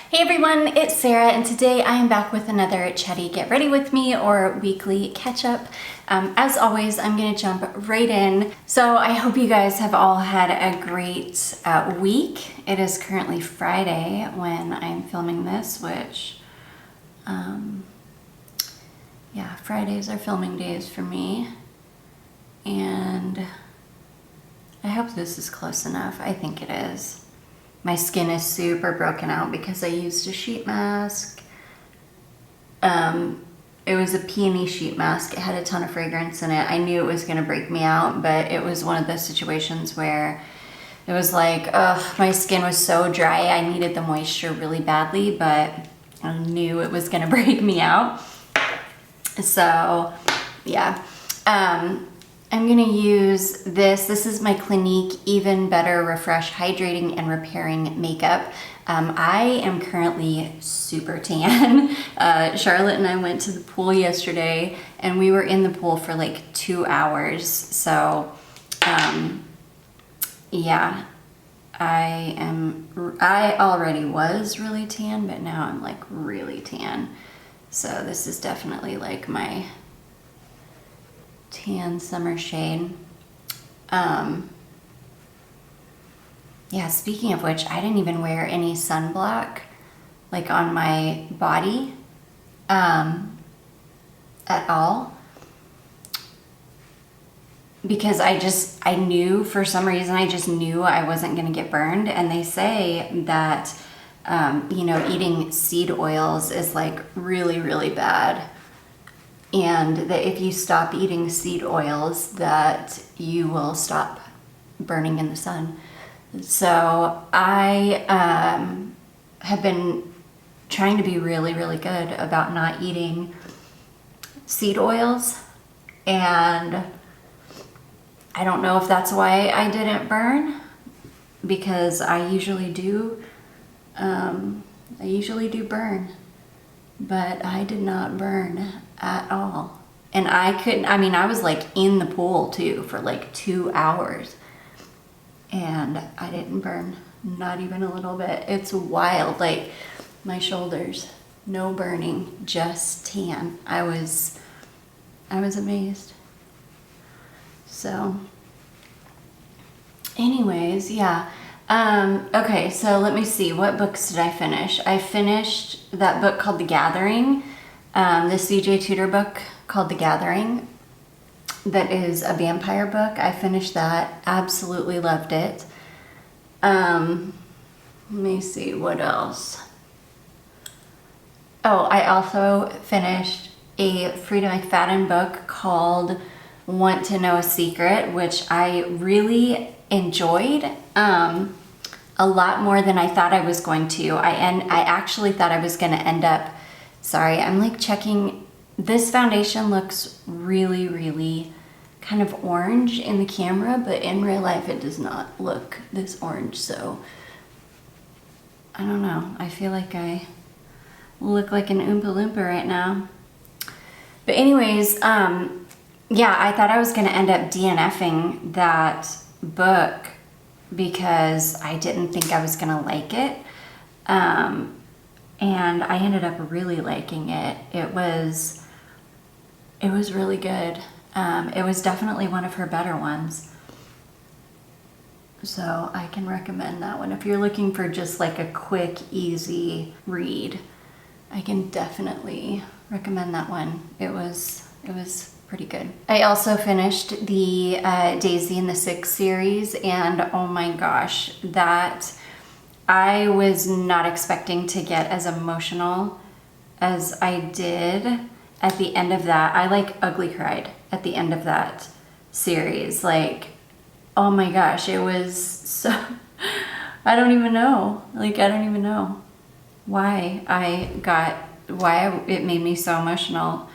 Hey everyone, it's Sarah, and today I am back with another Chatty Get Ready With Me or weekly catch-up. As always, I'm going to jump right in. So I hope you guys have all had a great week. It is currently Friday when I'm filming this, which, yeah, Fridays are filming days for me. And I hope this is close enough. I think it is. My skin is super broken out because I used a sheet mask. It was a peony sheet mask. It had a ton of fragrance in it. I knew it was gonna break me out, but it was one of those situations where it was like, ugh, my skin was so dry. I needed the moisture really badly, but I knew it was gonna break me out. So, yeah. I'm gonna use this. This is my Clinique Even Better Refresh Hydrating and Repairing Makeup. I am currently super tan. Charlotte and I went to the pool yesterday and we were in the pool for like 2 hours. So, yeah, I already was really tan, but now I'm like really tan. So this is definitely like my tan summer shade. Yeah, speaking of which, I didn't even wear any sunblock like on my body at all, because I knew, for some reason I just knew I wasn't gonna get burned. And they say that you know, eating seed oils is like really, really bad. And that if you stop eating seed oils, that you will stop burning in the sun. So I have been trying to be really, really good about not eating seed oils. And I don't know if that's why I didn't burn, because I usually do burn. But I did not burn at all. And I was like in the pool too for like 2 hours. And I didn't burn, not even a little bit. It's wild, like my shoulders, no burning, just tan. I was amazed. So, anyways, yeah. Okay, so let me see, what books did I finish? I finished that book called The Gathering, the CJ Tudor book called The Gathering, that is a vampire book. I finished that, absolutely loved it. Let me see, what else? Oh, I also finished a Frida McFadden book called Want to Know a Secret, which I really enjoyed a lot more than I thought I was going to. I actually thought I was going to end up, sorry, I'm like checking, this foundation looks really, really kind of orange in the camera, but in real life it does not look this orange. So I don't know, I feel like I look like an Oompa Loompa right now. But anyways, yeah, I thought I was going to end up DNFing that book because I didn't think I was going to like it. And I ended up really liking it. It was really good. It was definitely one of her better ones. So I can recommend that one. If you're looking for just like a quick, easy read, I can definitely recommend that one. It was pretty good. I also finished the Daisy and the Six series, and oh my gosh, that I was not expecting to get as emotional as I did at the end of that. I like ugly cried at the end of that series. Like, oh my gosh, it was so, I don't even know why it made me so emotional.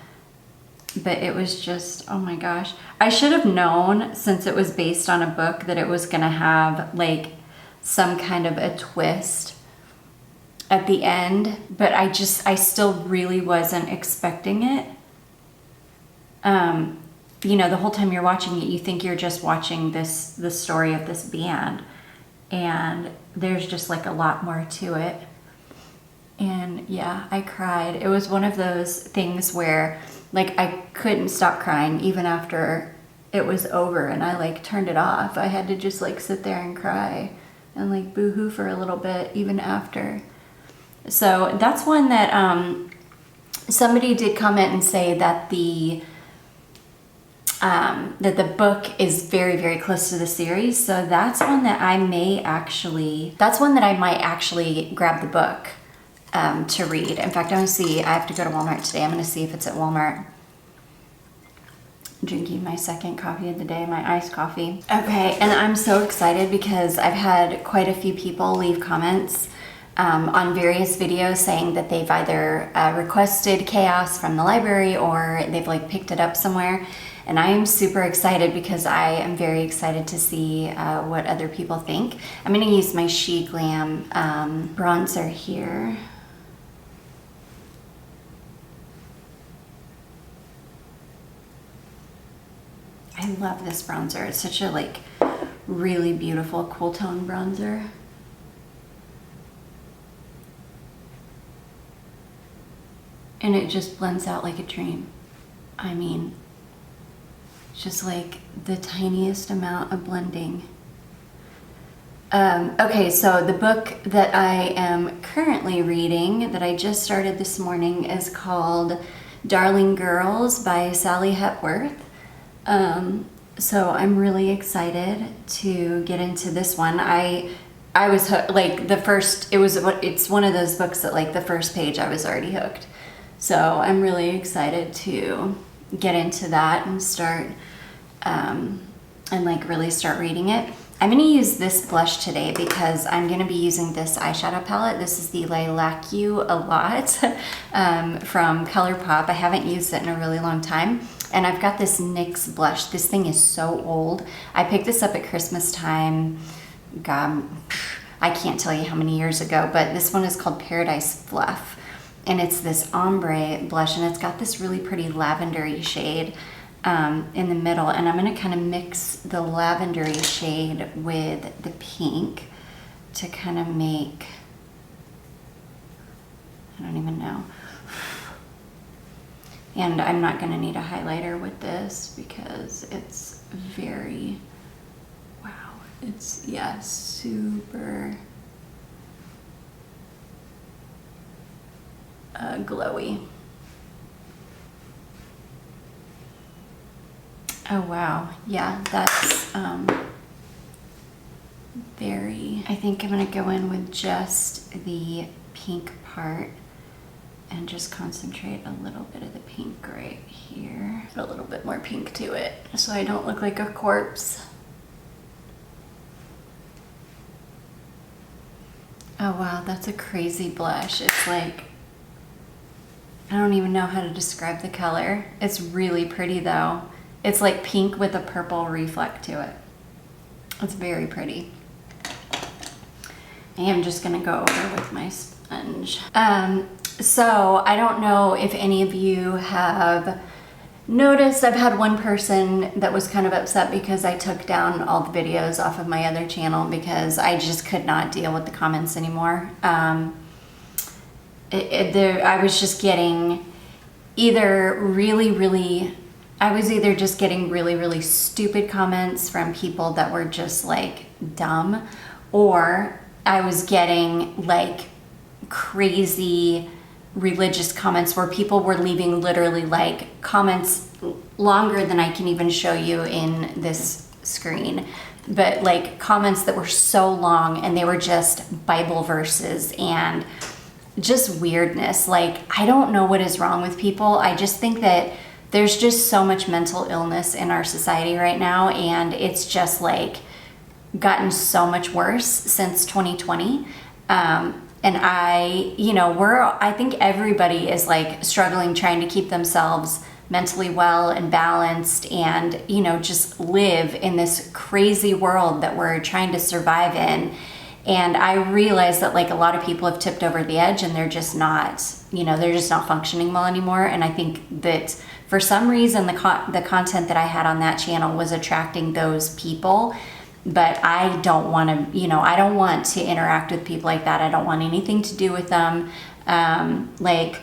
But it was just, oh my gosh. I should have known, since it was based on a book, that it was gonna have like some kind of a twist at the end, but I still really wasn't expecting it. You know, the whole time you're watching it, you think you're just watching the story of this band, and there's just like a lot more to it. And yeah, I cried. It was one of those things where like I couldn't stop crying even after it was over and I like turned it off. I had to just like sit there and cry and like boo-hoo for a little bit even after. So that's one that somebody did comment and say that the book is very, very close to the series. So that's one that I might actually grab the book to read. In fact, I'm gonna see, I have to go to Walmart today. I'm gonna see if it's at Walmart. Drinking my second coffee of the day, my iced coffee. Okay, and I'm so excited because I've had quite a few people leave comments on various videos saying that they've either requested Chaos from the library or they've like picked it up somewhere. And I am super excited because I am very excited to see what other people think. I'm gonna use my She Glam bronzer here. I love this bronzer. It's such a like really beautiful cool tone bronzer. And it just blends out like a dream. I mean, just like the tiniest amount of blending. Okay, so the book that I am currently reading that I just started this morning is called Darling Girls by Sally Hepworth. So I'm really excited to get into this one. I was hooked, like it's one of those books that like the first page I was already hooked. So I'm really excited to get into that and start, and like really start reading it. I'm gonna use this blush today because I'm gonna be using this eyeshadow palette. This is the Lilac You a Lot from ColourPop. I haven't used it in a really long time. And I've got this NYX blush. This thing is so old. I picked this up at Christmas time. God, I can't tell you how many years ago, but this one is called Paradise Fluff. And it's this ombre blush, and it's got this really pretty lavendery shade in the middle. And I'm gonna kind of mix the lavendery shade with the pink to kind of make, I don't even know. And I'm not gonna need a highlighter with this because it's very, wow, it's, yeah, super glowy. Oh wow, yeah, that's very, I think I'm gonna go in with just the pink part and just concentrate a little bit of the pink right here. Put a little bit more pink to it so I don't look like a corpse. Oh wow, that's a crazy blush. It's like, I don't even know how to describe the color. It's really pretty though. It's like pink with a purple reflect to it. It's very pretty. I am just gonna go over with my sponge. So I don't know if any of you have noticed, I've had one person that was kind of upset because I took down all the videos off of my other channel because I just could not deal with the comments anymore. I was just getting I was either just getting really, really stupid comments from people that were just like dumb, or I was getting like crazy religious comments where people were leaving literally like comments longer than I can even show you in this screen, but like comments that were so long and they were just Bible verses and just weirdness. Like, I don't know what is wrong with people. I just think that there's just so much mental illness in our society right now, and it's just like gotten so much worse since 2020. And I think everybody is like struggling, trying to keep themselves mentally well and balanced and, just live in this crazy world that we're trying to survive in. And I realize that like a lot of people have tipped over the edge and they're just not functioning well anymore. And I think that for some reason the content that I had on that channel was attracting those people. But I don't want to, I don't want to interact with people like that. I don't want anything to do with them. Like,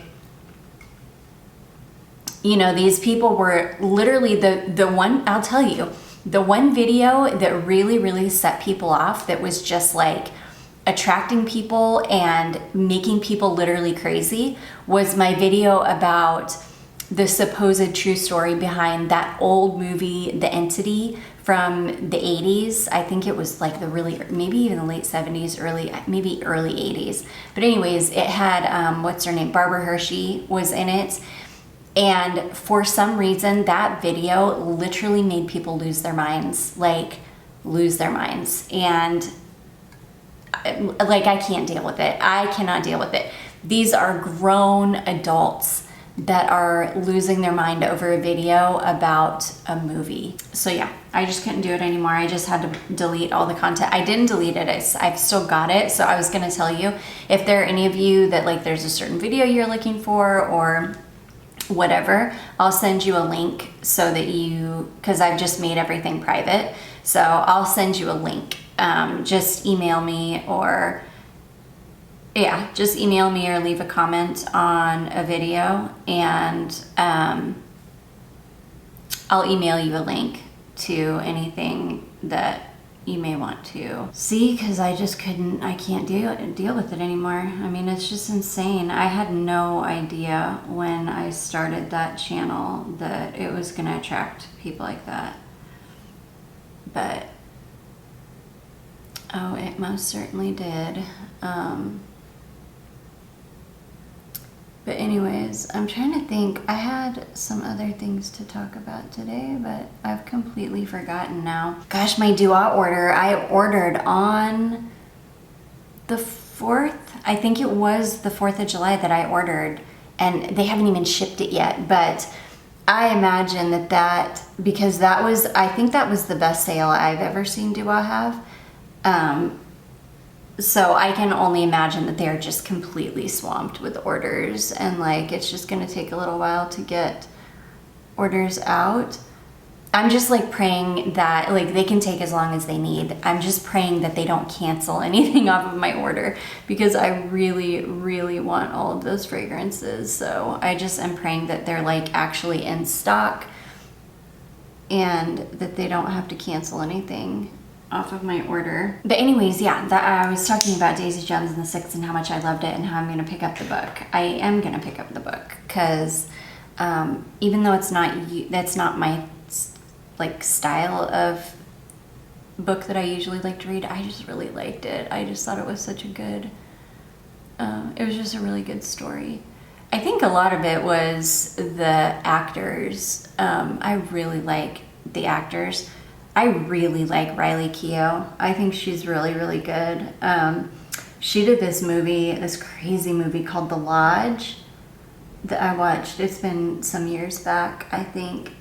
you know, these people were literally the one, I'll tell you, the one video that really, really set people off, that was just like attracting people and making people literally crazy, was my video about the supposed true story behind that old movie, The Entity, from the 80s. I think it was like the really, maybe even the late 70s, maybe early 80s. But anyways, it had, what's her name? Barbara Hershey was in it. And for some reason, that video literally made people lose their minds, like lose their minds. And like, I can't deal with it. I cannot deal with it. These are grown adults that are losing their mind over a video about a movie. So yeah, I just couldn't do it anymore. I just had to delete all the content. I didn't delete it. I've still got it. So I was gonna tell you, if there are any of you that like there's a certain video you're looking for or whatever, I'll send you a link so that you, because I've just made everything private. So I'll send you a link. Just email me or just email me or leave a comment on a video, and I'll email you a link to anything that you may want to see, because I can't deal with it anymore. I mean, it's just insane. I had no idea when I started that channel that it was gonna attract people like that. But oh, it most certainly did. But anyways, I'm trying to think. I had some other things to talk about today, but I've completely forgotten now. Gosh, my Dua order. I ordered on the 4th. I think it was the 4th of July that I ordered, and they haven't even shipped it yet. But I imagine that because that was, I think that was the best sale I've ever seen Dua have. So I can only imagine that they're just completely swamped with orders, and like it's just gonna take a little while to get orders out. I'm just like praying that like they can take as long as they need. I'm just praying that they don't cancel anything off of my order, because I really, really want all of those fragrances. So I just am praying that they're like actually in stock and that they don't have to cancel anything off of my order. But anyways, yeah, that I was talking about Daisy Jones and the Six and how much I loved it and how I'm gonna pick up the book. I am gonna pick up the book because even though that's not my like style of book that I usually like to read, I just really liked it. I just thought it was such a good, it was just a really good story. I think a lot of it was the actors. I really like the actors. I really like Riley Keough. I think she's really, really good. She did this movie, this crazy movie called The Lodge that I watched. It's been some years back, I think.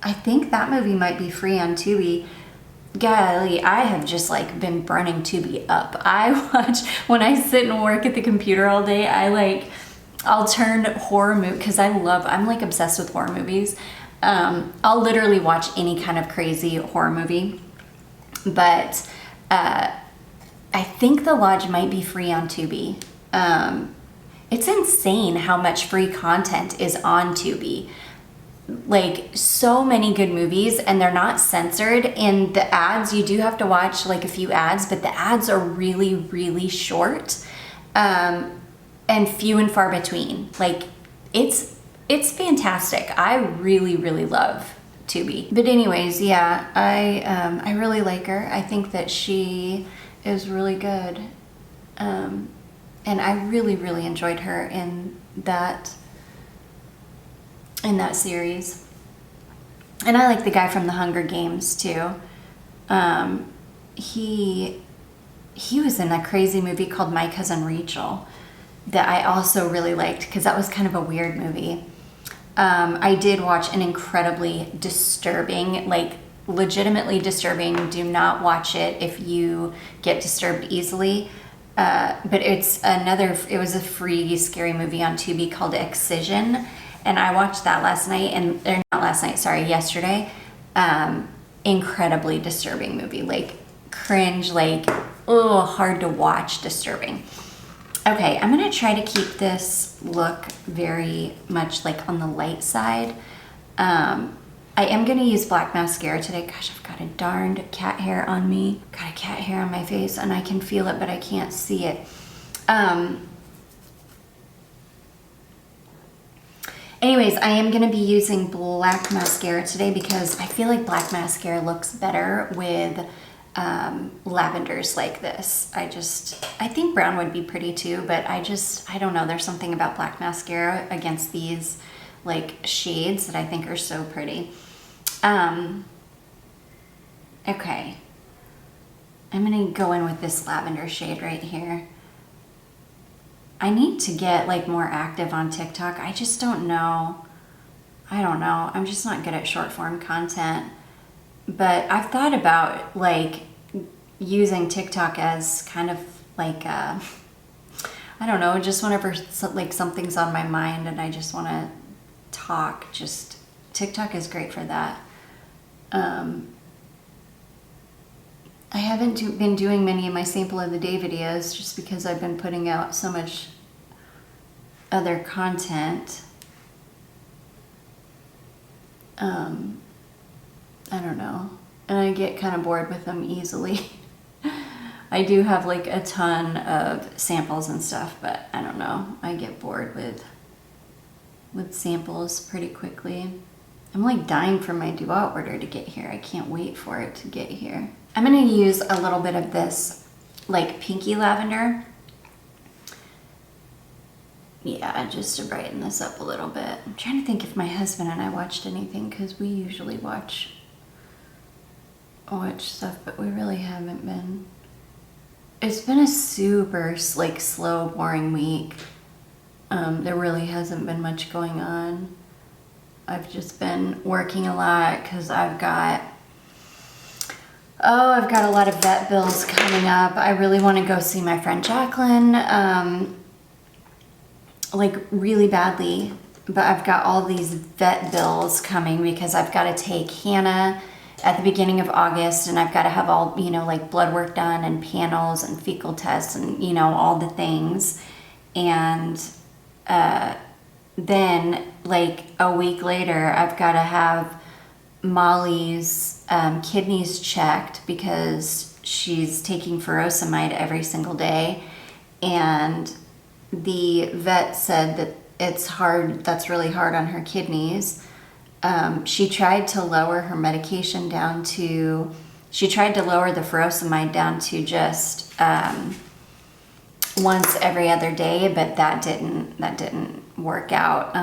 I think that movie might be free on Tubi. Golly, I have just like been burning Tubi up. I watch, when I sit and work at the computer all day, I'll turn horror movie, because I'm like obsessed with horror movies. I'll literally watch any kind of crazy horror movie, but I think The Lodge might be free on Tubi. It's insane how much free content is on Tubi. Like, so many good movies, and they're not censored. In the ads, you do have to watch like a few ads, but the ads are really, really short, and few and far between. Like, it's fantastic. I really, really love Tubi. But anyways, yeah, I really like her. I think that she is really good. And I really, really enjoyed her in that series. And I like the guy from the Hunger Games too. He was in a crazy movie called My Cousin Rachel that I also really liked, because that was kind of a weird movie. I did watch an incredibly disturbing, like legitimately disturbing. Do not watch it if you get disturbed easily. But it was a free scary movie on Tubi called Excision. And I watched that yesterday. Incredibly disturbing movie, like cringe, like, hard to watch, disturbing. Okay, I'm gonna try to keep this look very much like on the light side. I am gonna use black mascara today. Gosh, I've got a darned cat hair on me. Got a cat hair on my face and I can feel it, but I can't see it. Anyways, I am gonna be using black mascara today because I feel like black mascara looks better with lavenders like this. I think brown would be pretty too, but I don't know. There's something about black mascara against these like shades that I think are so pretty. Okay. I'm gonna go in with this lavender shade right here. I need to get like more active on TikTok. I just don't know. I don't know. I'm just not good at short form content. But I've thought about like using TikTok as kind of like I don't know, just whenever like something's on my mind and I just want to talk, just TikTok is great for that. I haven't been doing many of my sample of the day videos just because I've been putting out so much other content. I don't know. And I get kind of bored with them easily. I do have like a ton of samples and stuff, but I don't know. I get bored with samples pretty quickly. I'm like dying for my dua order to get here. I can't wait for it to get here. I'm gonna use a little bit of this like pinky lavender. Yeah, just to brighten this up a little bit. I'm trying to think if my husband and I watched anything because we usually watch stuff, but we really haven't been. It's been a super like slow, boring week. There really hasn't been much going on. I've just been working a lot because I've got a lot of vet bills coming up. I really want to go see my friend Jacqueline, like really badly, but I've got all these vet bills coming because I've got to take Hannah at the beginning of August and I've got to have all, you know, like blood work done and panels and fecal tests and, you know, all the things. And then like a week later, I've got to have Molly's kidneys checked because she's taking furosemide every single day. And the vet said that it's hard, that's really hard on her kidneys. She tried to lower her medication down to, she tried to lower the furosemide down to just once every other day, but that didn't work out.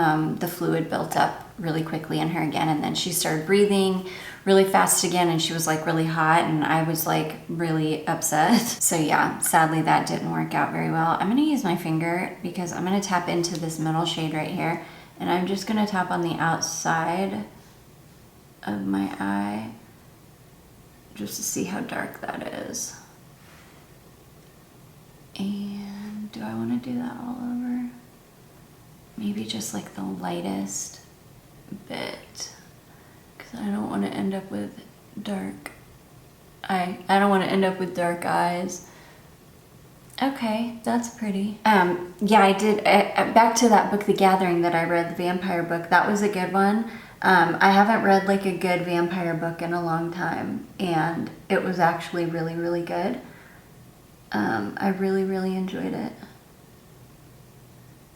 The fluid built up really quickly in her again, and then she started breathing really fast again, and she was like really hot, and I was like really upset. So yeah, sadly that didn't work out very well. I'm gonna use my finger because I'm gonna tap into this middle shade right here, and I'm just gonna tap on the outside of my eye just to see how dark that is. And do I want to do that all over? Maybe just like the lightest bit, because I don't want to end up with dark I don't want to end up with dark eyes. Okay, that's pretty. Yeah, I did, back to that book, The Gathering, that I read, the vampire book. That was a good one. I haven't read like a good vampire book in a long time, and it was actually really, really good. I really, really enjoyed it.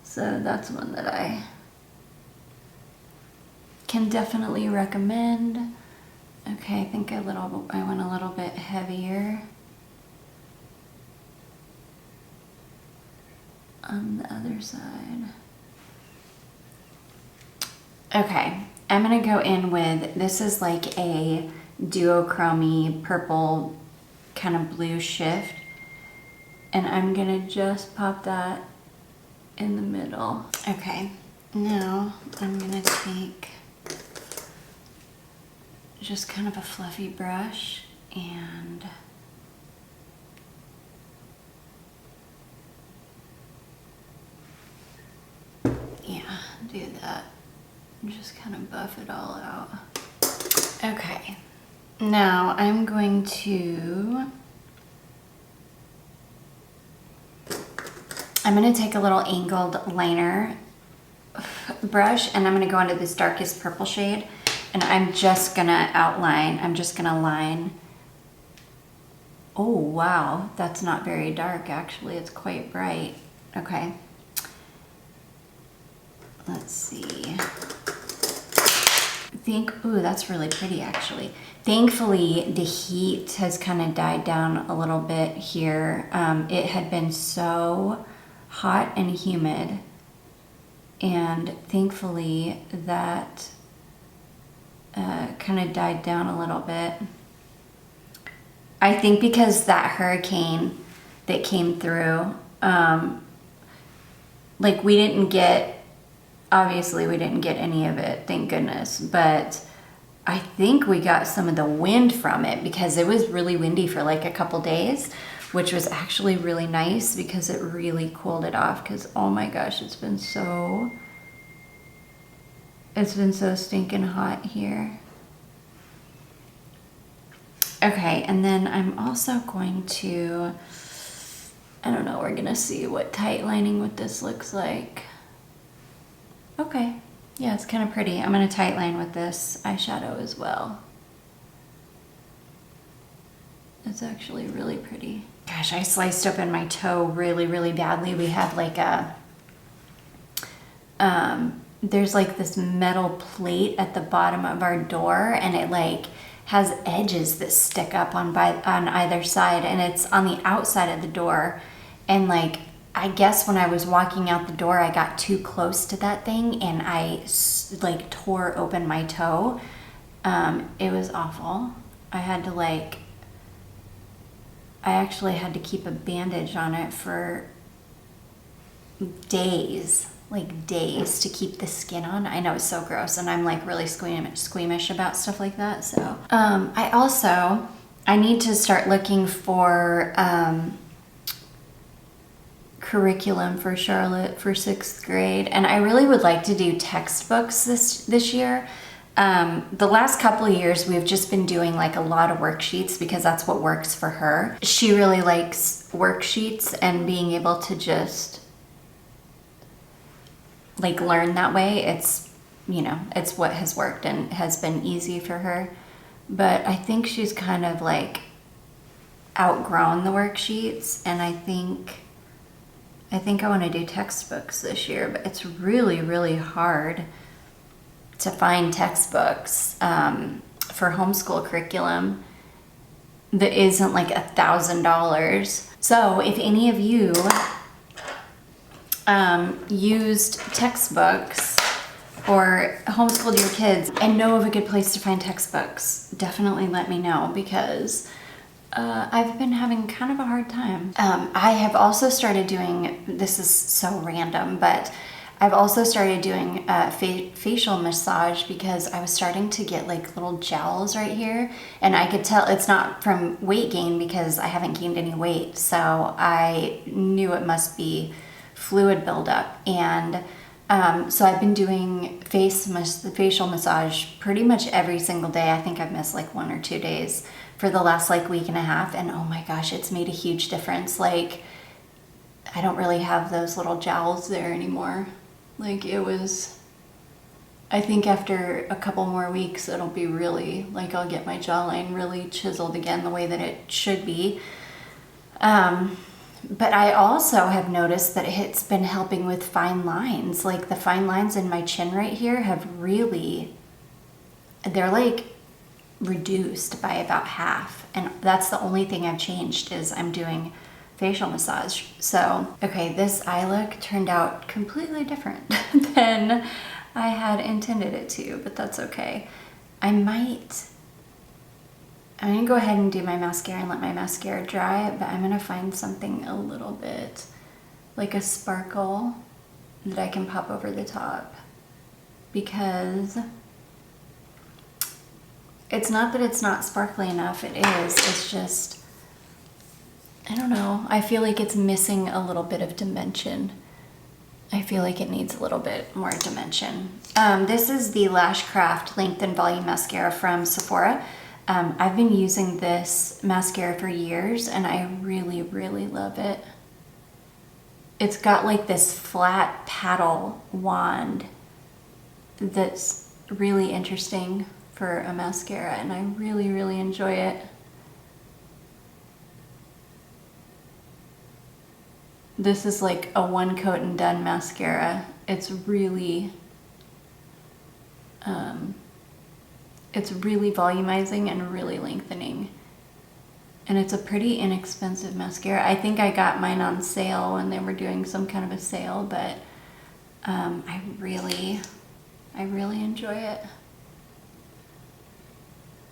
So that's one that I can definitely recommend. Okay, I think I went a little bit heavier on the other side. Okay, I'm gonna go in with, this is like a duochrome purple kind of blue shift, and I'm gonna just pop that in the middle. Okay, now I'm gonna take just kind of a fluffy brush and yeah, do that. Just kind of buff it all out. Okay, now I'm going to I'm gonna take a little angled liner brush and I'm gonna go into this darkest purple shade and I'm just gonna outline, I'm just gonna line. Oh wow, that's not very dark actually, it's quite bright. Okay, let's see. Ooh, that's really pretty actually. Thankfully, the heat has kind of died down a little bit here. It had been so hot and humid, and thankfully that kind of died down a little bit. I think because that hurricane that came through, like we didn't get, obviously we didn't get any of it, thank goodness, but I think we got some of the wind from it because it was really windy for like a couple days, which was actually really nice because it really cooled it off because oh my gosh, it's been so stinking hot here. Okay, and then I'm also going to, I don't know, we're gonna see what tight lining with this looks like. Okay, yeah, it's kind of pretty. I'm gonna tight line with this eyeshadow as well. It's actually really pretty. Gosh, I sliced open my toe really, really badly. We have like a, there's like this metal plate at the bottom of our door and it like has edges that stick up on either side and it's on the outside of the door. And like, I guess when I was walking out the door, I got too close to that thing and I like tore open my toe. It was awful. I actually had to keep a bandage on it for days, like days to keep the skin on. I know it's so gross and I'm like really squeamish about stuff like that. So I need to start looking for curriculum for Charlotte for 6th grade, and I really would like to do textbooks this year. The last couple of years we've just been doing like a lot of worksheets because that's what works for her. She really likes worksheets and being able to just like learn that way. It's, you know, it's what has worked and has been easy for her. But I think she's kind of like outgrown the worksheets, and I think I want to do textbooks this year, but it's really, really hard to find textbooks for homeschool curriculum that isn't like $1,000. So if any of you used textbooks or homeschooled your kids and know of a good place to find textbooks, definitely let me know because I've been having kind of a hard time. I have also started doing, this is so random, but I've also started doing facial massage because I was starting to get like little jowls right here, and I could tell it's not from weight gain because I haven't gained any weight, so I knew it must be fluid buildup. And so I've been doing facial massage pretty much every single day. I think I've missed like 1 or 2 days for the last like week and a half, and oh my gosh, it's made a huge difference. Like, I don't really have those little jowls there anymore. Like, it was, I think after a couple more weeks it'll be really, like, I'll get my jawline really chiseled again the way that it should be. But I also have noticed that it's been helping with fine lines. Like, the fine lines in my chin right here have really, they're like reduced by about half, and that's the only thing I've changed is I'm doing facial massage. So okay, this eye look turned out completely different than I had intended it to, but that's okay. I'm gonna go ahead and do my mascara and let my mascara dry, but I'm gonna find something a little bit like a sparkle that I can pop over the top, because it's not that it's not sparkly enough, it is, it's just, I don't know, I feel like it's missing a little bit of dimension. I feel like it needs a little bit more dimension. This is the Lashcraft Length and Volume Mascara from Sephora. I've been using this mascara for years and I really, really love it. it's got like this flat paddle wand that's really interesting for a mascara, and I really, really enjoy it. This is like a one coat and done mascara. It's really volumizing and really lengthening. And it's a pretty inexpensive mascara. I think I got mine on sale when they were doing some kind of a sale, but I really enjoy it.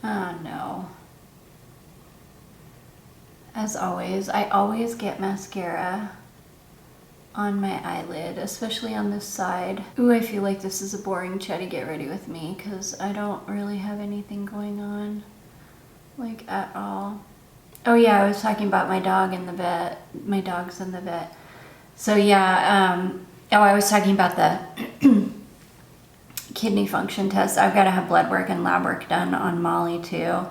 Oh no. As always, I always get mascara on my eyelid, especially on this side. Ooh, I feel like this is a boring Chatty get ready with me because I don't really have anything going on, like at all. Oh yeah, I was talking about my dog in the vet. My dog's in the vet. So yeah, I was talking about the kidney function test. I've got to have blood work and lab work done on Molly too.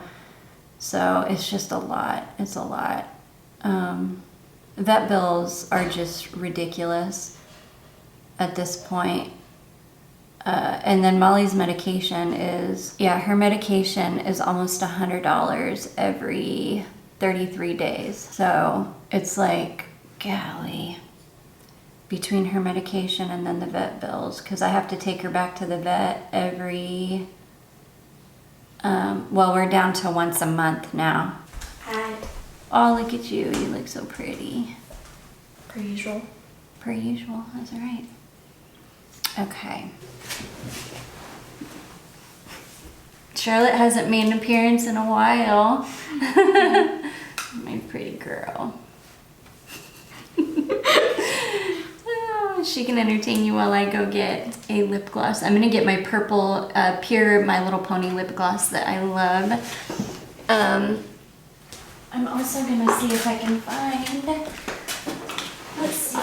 So it's just a lot. It's a lot. Vet bills are just ridiculous at this point. And then Molly's medication is, her medication is almost $100 every 33 days. So it's like, golly, between her medication and then the vet bills, because I have to take her back to the vet every, we're down to once a month now. Hi. Oh, look at you. You look so pretty. Per usual. Per usual, that's all right. Okay. Charlotte hasn't made an appearance in a while. My pretty girl. Oh, she can entertain you while I go get a lip gloss. I'm gonna get my purple, pure My Little Pony lip gloss that I love. I'm also gonna see if I can find, let's see.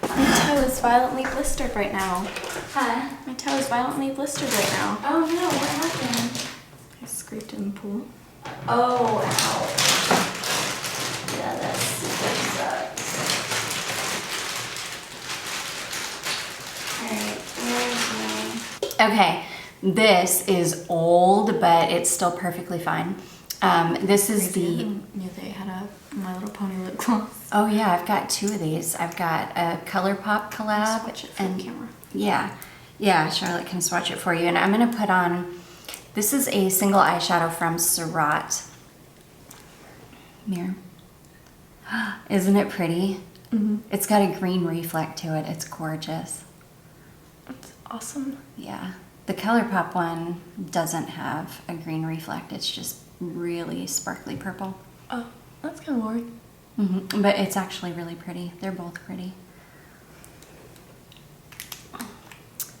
My toe is violently blistered right now. Huh? My toe is violently blistered right now. Oh no, what happened? I scraped in the pool. Oh, ow. Yeah, that super sucks. Alright, where is my... Okay, this is old, but it's still perfectly fine. This is the... knew they had a My Little Pony lip gloss. Oh yeah, I've got two of these. I've got a ColourPop collab. Swatch it for the camera. Yeah, Charlotte can swatch it for you. And I'm gonna put on, this is a single eyeshadow from Surat. Mirror. Isn't it pretty? Mm-hmm. It's got a green reflect to it. It's gorgeous. That's awesome. Yeah. The ColourPop one doesn't have a green reflect. It's just really sparkly purple. Oh, that's kind of weird. Mm-hmm. But it's actually really pretty. They're both pretty.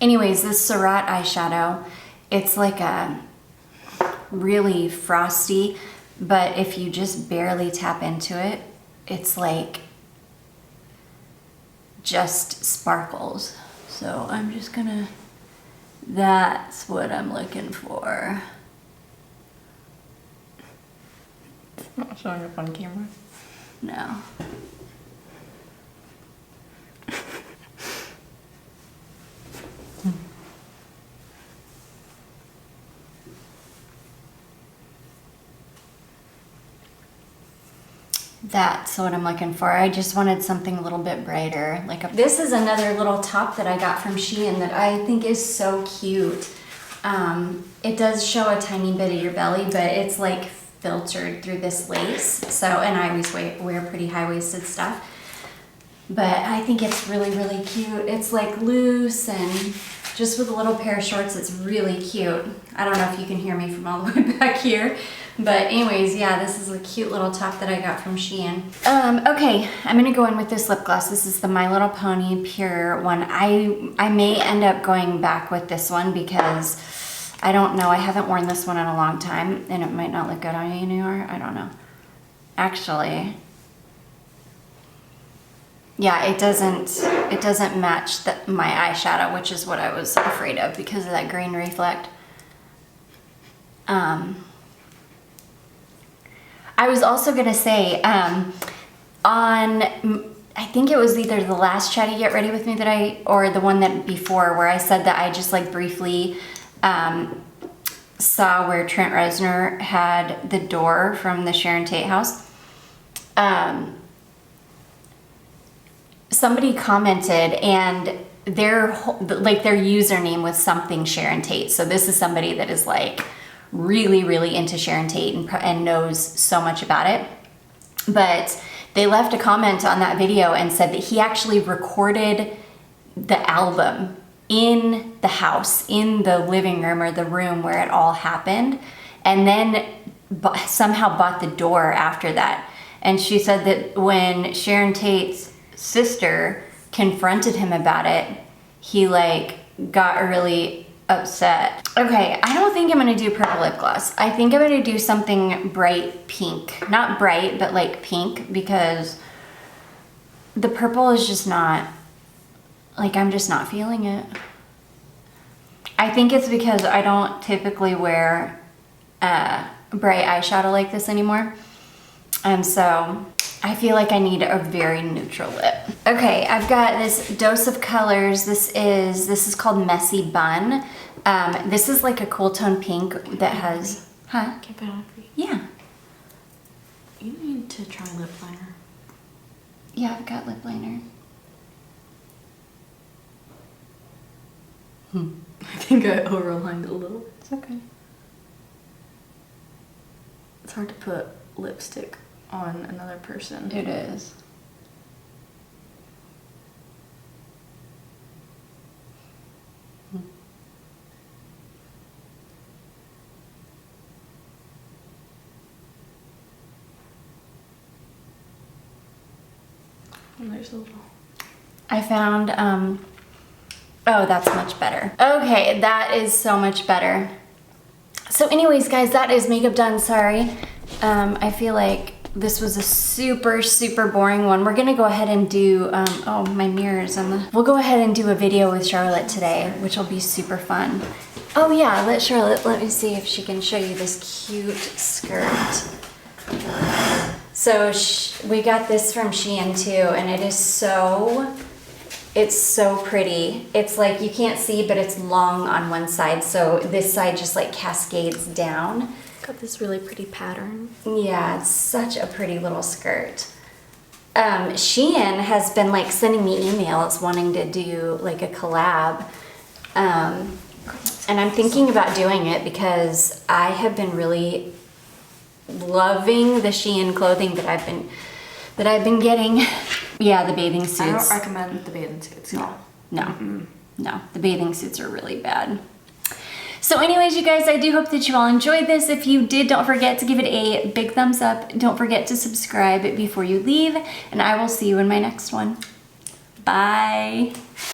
Anyways, this Surat eyeshadow, it's like a really frosty, but if you just barely tap into it, it's like just sparkles. So I'm just gonna, that's what I'm looking for. It's not showing up on camera. No. That's what I'm looking for. I just wanted something a little bit brighter. This is another little top that I got from Shein that I think is so cute. It does show a tiny bit of your belly, but it's like filtered through this lace. So, and I always wear pretty high-waisted stuff. But I think it's really, really cute. It's like loose and just with a little pair of shorts, it's really cute. I don't know if you can hear me from all the way back here. But anyways, yeah, this is a cute little top that I got from Shein. Okay, I'm gonna go in with this lip gloss. This is the My Little Pony Pure one. I may end up going back with this one because I don't know. I haven't worn this one in a long time and it might not look good on me anymore. I don't know. Actually, yeah, it doesn't match my eyeshadow, which is what I was afraid of because of that green reflect. I was also gonna say, I think it was either the last Chatty Get Ready With Me or the one that before, where I said that I just like briefly saw where Trent Reznor had the door from the Sharon Tate house. Somebody commented, and their username was something Sharon Tate. So this is somebody that is like really, really into Sharon Tate and knows so much about it. But they left a comment on that video and said that he actually recorded the album in the house, in the living room or the room where it all happened, and then somehow bought the door after that. And she said that when Sharon Tate's sister confronted him about it, he like got really upset. Okay, I don't think I'm gonna do purple lip gloss. I think I'm gonna do something bright pink. Not bright, but like pink, because the purple is just not, like, I'm just not feeling it. I think it's because I don't typically wear bright eyeshadow like this anymore. And so I feel like I need a very neutral lip. Okay, I've got this dose of colors. This is called Messy Bun. This is like a cool tone pink that has, huh? Can I put it on for you? Yeah. You need to try lip liner. Yeah, I've got lip liner. I think I overlined a little. It's okay. It's hard to put lipstick on another person. It is. And there's a little. I found, oh, that's much better. Okay, that is so much better. So anyways, guys, that is makeup done, sorry. I feel like this was a super, super boring one. We're gonna go ahead and do, oh, my mirror's on the, we'll go ahead and do a video with Charlotte today, which will be super fun. Oh yeah, let me see if she can show you this cute skirt. So we got this from Shein too, and it's so pretty. It's like, you can't see, but it's long on one side, so this side just like cascades down. Got this really pretty pattern. Yeah, it's such a pretty little skirt. Shein has been like sending me emails wanting to do like a collab. And I'm thinking about doing it because I have been really loving the Shein clothing that I've been getting. Yeah, the bathing suits. I don't recommend the bathing suits. No. No, the bathing suits are really bad. So anyways, you guys, I do hope that you all enjoyed this. If you did, don't forget to give it a big thumbs up. Don't forget to subscribe before you leave, and I will see you in my next one. Bye.